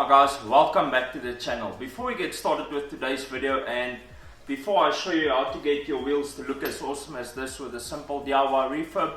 Hi guys, welcome back to the channel. Before we get started with today's video and before I show you how to get your wheels to look as awesome as this with a simple DIY refurb,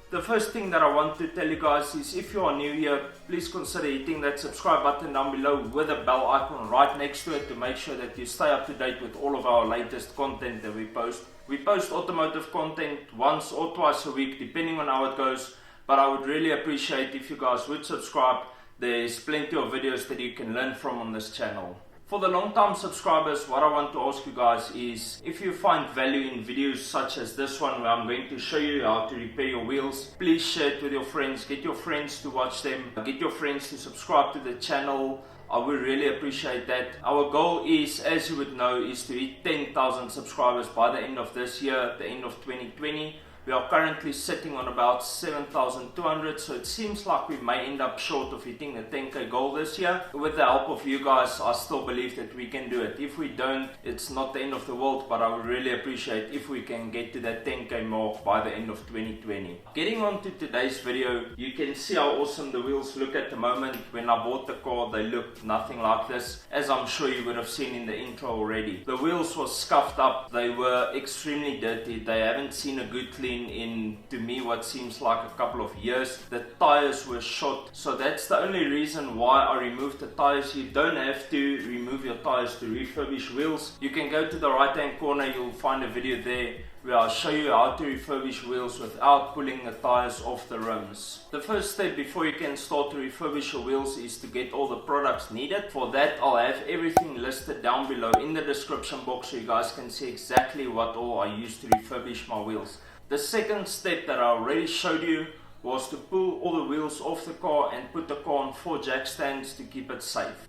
the first thing that I want to tell you guys is if you are new here, please consider hitting that subscribe button down below with a bell icon right next to it to make sure that you stay up to date with all of our latest content that we post. We post automotive content once or twice a week depending on how it goes, but I would really appreciate if you guys would subscribe. There's plenty of videos that you can learn from on this channel. For the long-time subscribers, what I want to ask you guys is if you find value in videos such as this one where I'm going to show you how to repair your wheels, please share it with your friends, get your friends to watch them, get your friends to subscribe to the channel. I would really appreciate that. Our goal is, as you would know, is to hit 10,000 subscribers by the end of this year, at the end of 2020. We are currently sitting on about 7,200, so it seems like we may end up short of hitting the 10k goal this year. With the help of you guys, I still believe that we can do it. If we don't, it's not the end of the world, but I would really appreciate if we can get to that 10k mark by the end of 2020. Getting on to today's video, you can see how awesome the wheels look at the moment. When I bought the car, they looked nothing like this, as I'm sure you would have seen in the intro already. The wheels were scuffed up, they were extremely dirty, they haven't seen a good clean in, to me, what seems like a couple of years. The tires were shot, so that's the only reason why I removed the tires. You don't have to remove your tires to refurbish wheels. You can go to the right hand corner, you'll find a video there where I'll show you how to refurbish wheels without pulling the tires off the rims. The first step before you can start to refurbish your wheels is to get all the products needed. For that, I'll have everything listed down below in the description box so you guys can see exactly what all I use to refurbish my wheels. The second step that I already showed you was to pull all the wheels off the car and put the car on 4 jack stands to keep it safe.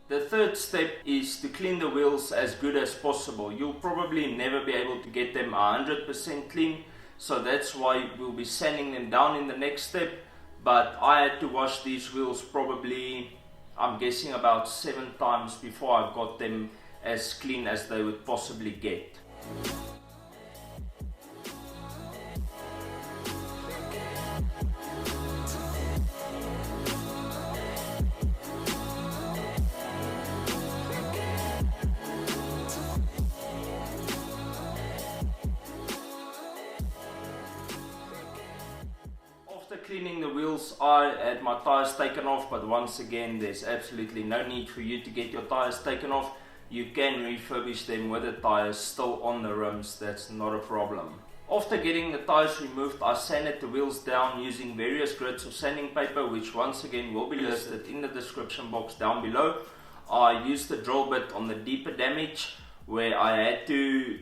The third step is to clean the wheels as good as possible. You'll probably never be able to get them 100% clean, so that's why we'll be sanding them down in the next step. But I had to wash these wheels probably, I'm guessing, about 7 times before I got them as clean as they would possibly get. After cleaning the wheels, I had my tires taken off, but once again, there's absolutely no need for you to get your tires taken off. You can refurbish them with the tires still on the rims, that's not a problem. After getting the tires removed, I sanded the wheels down using various grades of sanding paper, which once again will be listed in the description box down below. I used the drill bit on the deeper damage, where I had to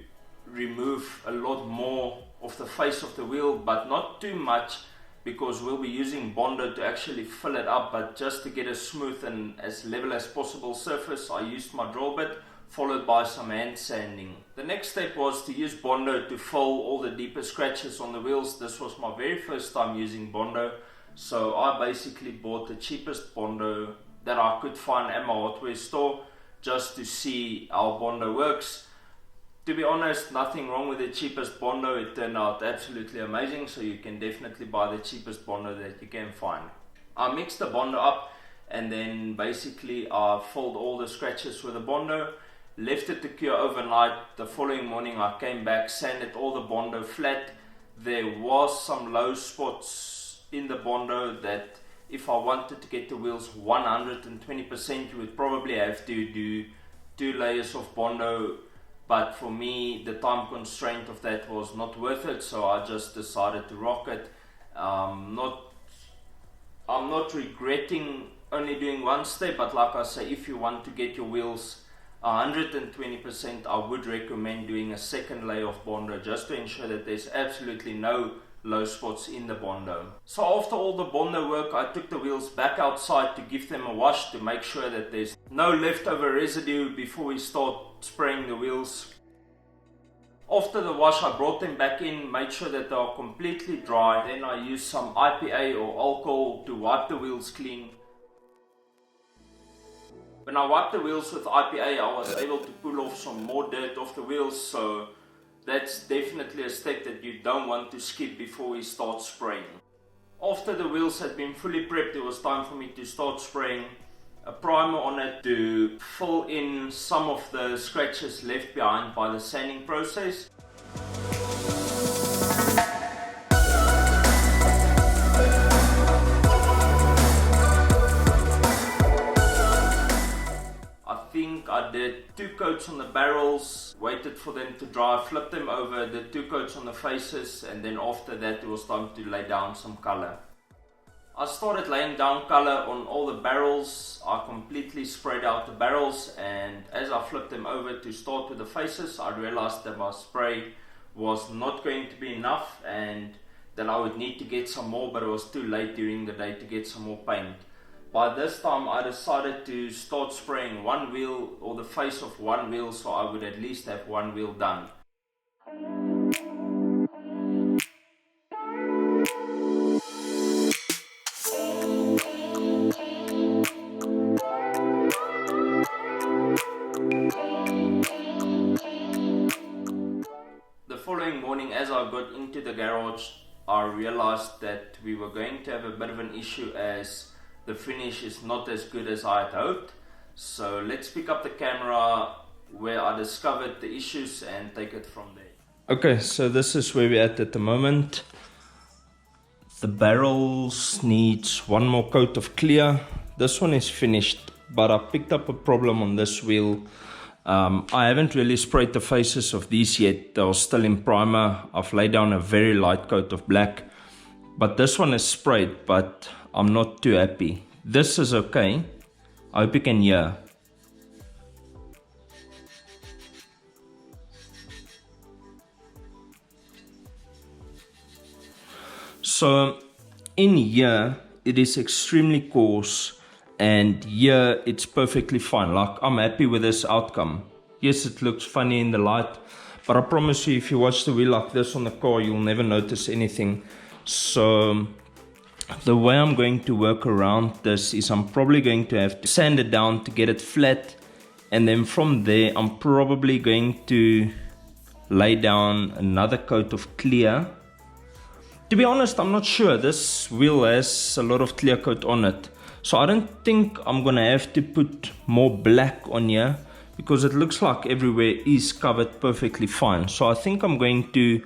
remove a lot more of the face of the wheel, but not too much, because we'll be using Bondo to actually fill it up. But just to get a smooth and as level as possible surface, I used my drill bit followed by some hand sanding. The next step was to use Bondo to fill all the deeper scratches on the wheels. This was my very first time using Bondo, so I basically bought the cheapest Bondo that I could find at my hardware store just to see how Bondo works. To be honest, nothing wrong with the cheapest Bondo. It turned out absolutely amazing, so you can definitely buy the cheapest Bondo that you can find. I mixed the Bondo up and then basically I filled all the scratches with the Bondo, left it to cure overnight. The following morning I came back, sanded all the Bondo flat. There was some low spots in the Bondo that if I wanted to get the wheels 120%, you would probably have to do 2 layers of Bondo. But for me, the time constraint of that was not worth it, so I just decided to rock it. I'm not regretting only doing one step, but like I say, if you want to get your wheels 120%, I would recommend doing a second layer of Bondo just to ensure that there's absolutely no low spots in the Bondo. So after all the Bondo work, I took the wheels back outside to give them a wash to make sure that there's no leftover residue before we start spraying the wheels. After the wash, I brought them back in, made sure that they are completely dry. Then I used some IPA or alcohol to wipe the wheels clean. When I wiped the wheels with IPA, I was able to pull off some more dirt off the wheels, so that's definitely a step that you don't want to skip before we start spraying. After the wheels had been fully prepped, it was time for me to start spraying a primer on it to fill in some of the scratches left behind by the sanding process. I did 2 coats on the barrels, waited for them to dry, flipped them over, did 2 coats on the faces, and then after that it was time to lay down some color. I started laying down color on all the barrels. I completely sprayed out the barrels, and as I flipped them over to start with the faces, I realized that my spray was not going to be enough and that I would need to get some more, but it was too late during the day to get some more paint. By this time I decided to start spraying one wheel or the face of one wheel, so I would at least have one wheel done. The following morning, as I got into the garage, I realized that we were going to have a bit of an issue as the finish is not as good as I had hoped. So let's pick up the camera where I discovered the issues and take it from there. Okay, so this is where we're at the moment. The barrels needs one more coat of clear. This one is finished, but I picked up a problem on this wheel. I haven't really sprayed the faces of these yet. They're still in primer. I've laid down a very light coat of black, but this one is sprayed, but I'm not too happy. This is okay. I hope you can hear. So in here it is extremely coarse, and here it's perfectly fine. Like, I'm happy with this outcome. Yes, it looks funny in the light, but I promise you, if you watch the wheel like this on the car, you'll never notice anything. So the way I'm going to work around this is I'm probably going to have to sand it down to get it flat, and then from there I'm probably going to lay down another coat of clear. To be honest, I'm not sure. This wheel has a lot of clear coat on it, so I don't think I'm gonna have to put more black on here, because it looks like everywhere is covered perfectly fine. So I think I'm going to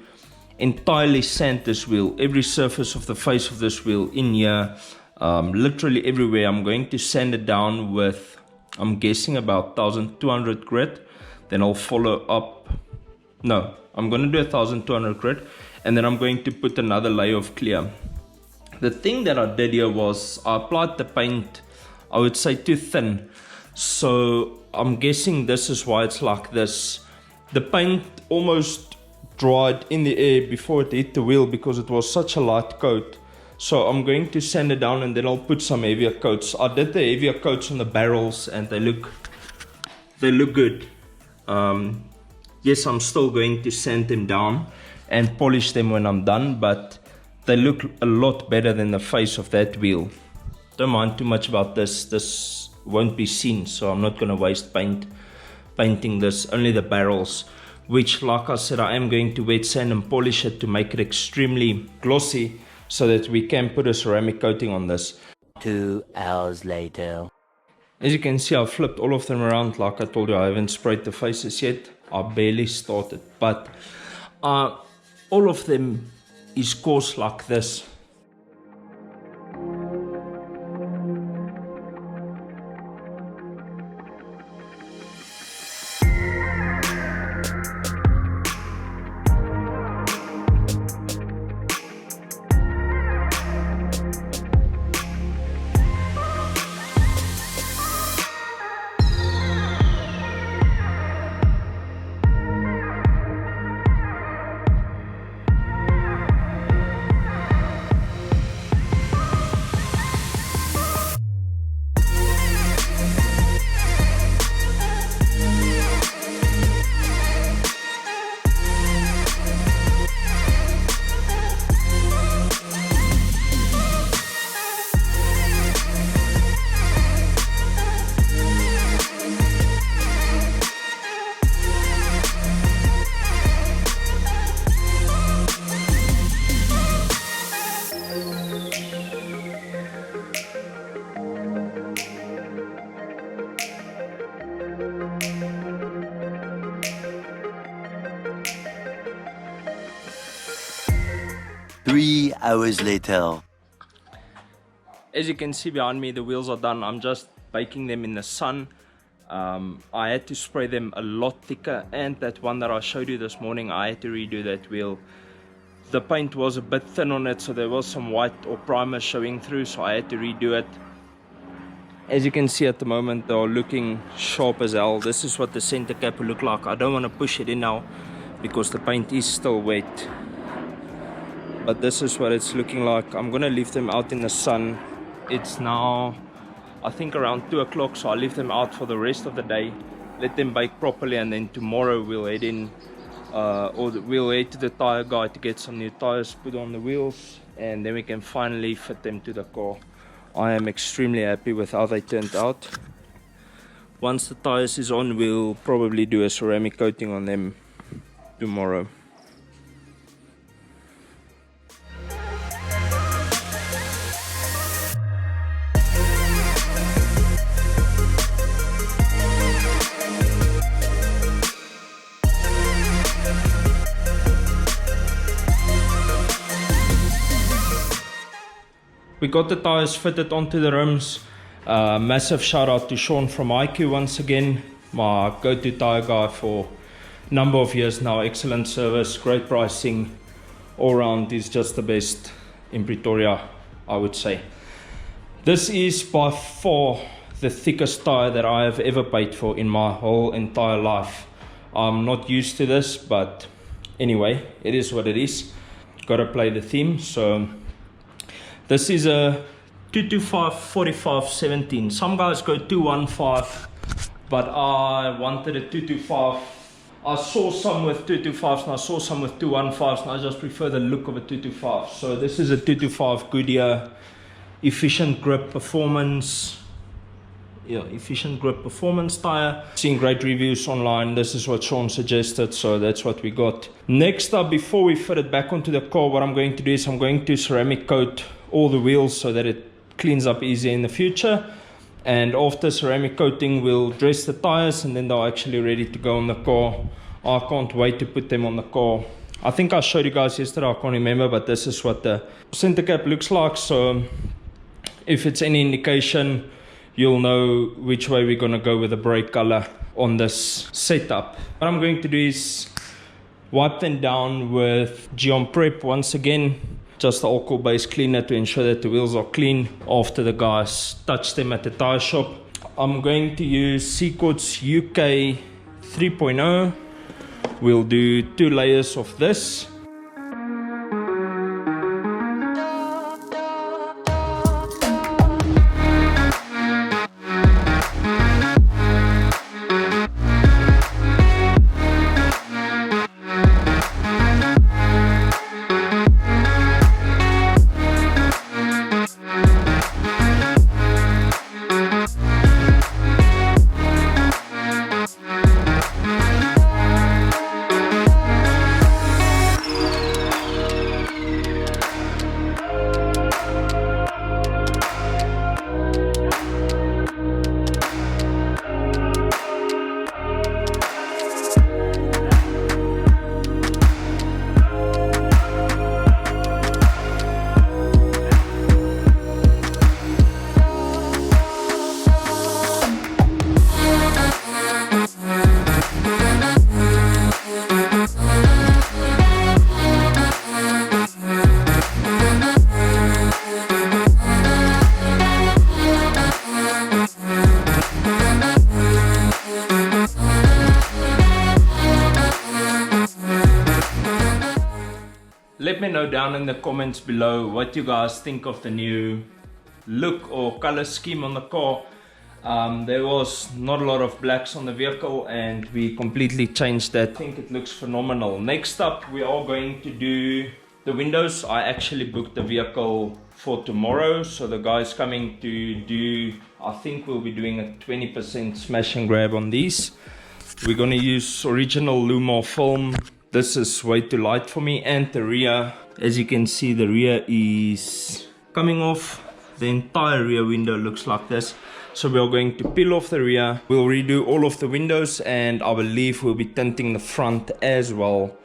entirely sand this wheel, every surface of the face of this wheel in here, literally everywhere. I'm going to sand it down with, I'm guessing, about 1200 grit. Then I'll follow up, no, I'm going to do 1200 grit, and then I'm going to put another layer of clear. The thing that I did here was I applied the paint, I would say, too thin. So I'm guessing this is why it's like this. The paint almost dried in the air before it hit the wheel because it was such a light coat. So I'm going to sand it down and then I'll put some heavier coats. I did the heavier coats on the barrels and they look good. Yes, I'm still going to sand them down and polish them when I'm done, but they look a lot better than the face of that wheel. Don't mind too much about this. This won't be seen, so I'm not going to waste painting this, only the barrels, which, like I said, I am going to wet sand and polish it to make it extremely glossy so that we can put a ceramic coating on this. 2 hours later. As you can see, I've flipped all of them around. Like I told you, I haven't sprayed the faces yet. I barely started, but all of them is coarse like this. 3 hours later. As you can see behind me, the wheels are done. I'm just baking them in the sun. I had to spray them a lot thicker, and that one that I showed you this morning, I had to redo that wheel. The paint was a bit thin on it, so there was some white or primer showing through, so I had to redo it. As you can see at the moment, they are looking sharp as hell. This is what the center cap will look like. I don't want to push it in now because the paint is still wet, but this is what it's looking like. I'm gonna leave them out in the sun. It's now, I think, around 2 o'clock, so I'll leave them out for the rest of the day, let them bake properly, and then tomorrow we'll head in, we'll head to the tire guy to get some new tires put on the wheels, and then we can finally fit them to the car. I am extremely happy with how they turned out. Once the tires is on, we'll probably do a ceramic coating on them tomorrow. We got the tires fitted onto the rims. Massive shout out to Sean from IQ once again, my go-to tire guy for a number of years now. Excellent service, great pricing, all round is just the best in Pretoria, I would say. This is by far the thickest tire that I have ever paid for in my whole entire life. I'm not used to this, but anyway, it is what it is. Gotta play the theme. So this is a 225/45/17. Some guys go 215, but I wanted a 225. I saw some with 225s and I saw some with 215s, and I just prefer the look of a 225. So this is a 225 Goodyear efficient grip performance. Yeah, efficient grip performance tire. Seen great reviews online. This is what Sean suggested, so that's what we got. Next up, before we fit it back onto the car, what I'm going to do is I'm going to ceramic coat all the wheels so that it cleans up easier in the future. And after ceramic coating, we'll dress the tires, and then they're actually ready to go on the car. I can't wait to put them on the car. I think I showed you guys yesterday, I can't remember, but this is what the center cap looks like. So if it's any indication, you'll know which way we're gonna go with the brake color on this setup. What I'm going to do is wipe them down with Geon Prep once again, just the alcohol based cleaner to ensure that the wheels are clean after the guys touch them at the tire shop. I'm going to use Sequard's UK 3.0. We'll do 2 layers of this. Let me know down in the comments below what you guys think of the new look or color scheme on the car. There was not a lot of blacks on the vehicle, and we completely changed that. I think it looks phenomenal. Next up, we are going to do the windows. I actually booked the vehicle for tomorrow, so the guy's coming to do, I think we'll be doing a 20% smash and grab on these. We're going to use original Lumar film. This is way too light for me. And the rear, as you can see, the rear is coming off. The entire rear window looks like this. So we are going to peel off the rear. We'll redo all of the windows, and I believe we'll be tinting the front as well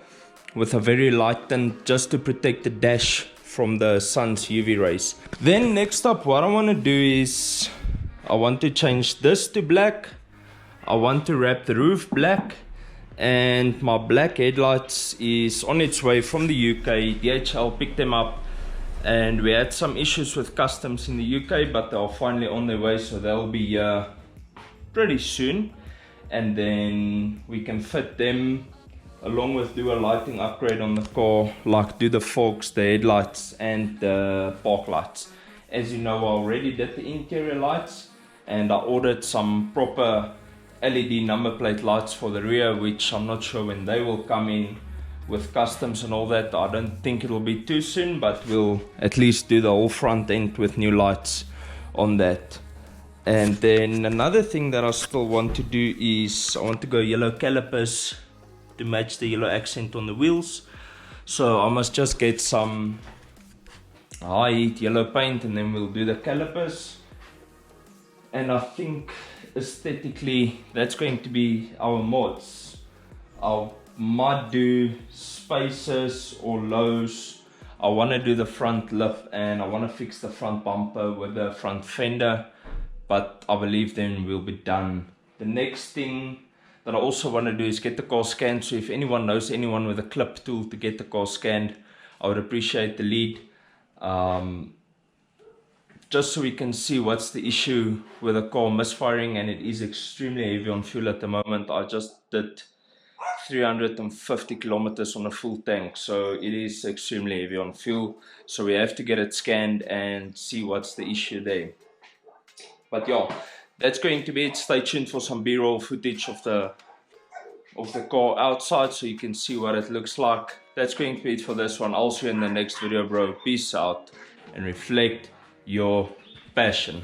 with a very light tint, just to protect the dash from the sun's UV rays. Then next up, what I want to do is I want to change this to black. I want to wrap the roof black, and my black headlights is on its way from the UK. DHL picked them up, and we had some issues with customs in the UK, but they are finally on their way, so they'll be here pretty soon. And then we can fit them along with do a lighting upgrade on the car, like do the forks, the headlights and the park lights. As you know, I already did the interior lights, and I ordered some proper LED number plate lights for the rear, which I'm not sure when they will come in with customs and all that. I don't think it'll be too soon, but we'll at least do the whole front end with new lights on that. And then another thing that I still want to do is I want to go yellow calipers to match the yellow accent on the wheels. So I must just get some high heat yellow paint, and then we'll do the calipers. And I think aesthetically that's going to be our mods. I might do spacers or lows. I want to do the front lip, and I want to fix the front bumper with the front fender, but I believe then we'll be done. The next thing that I also want to do is get the car scanned. So if anyone knows anyone with a clip tool to get the car scanned, I would appreciate the lead. Just so we can see what's the issue with the car misfiring, and it is extremely heavy on fuel at the moment. I just did 350 kilometers on a full tank, so it is extremely heavy on fuel. So we have to get it scanned and see what's the issue there. But yeah, that's going to be it. Stay tuned for some B-roll footage of the car outside, so you can see what it looks like. That's going to be it for this one. I'll see you in the next video, bro. Peace out and reflect your passion.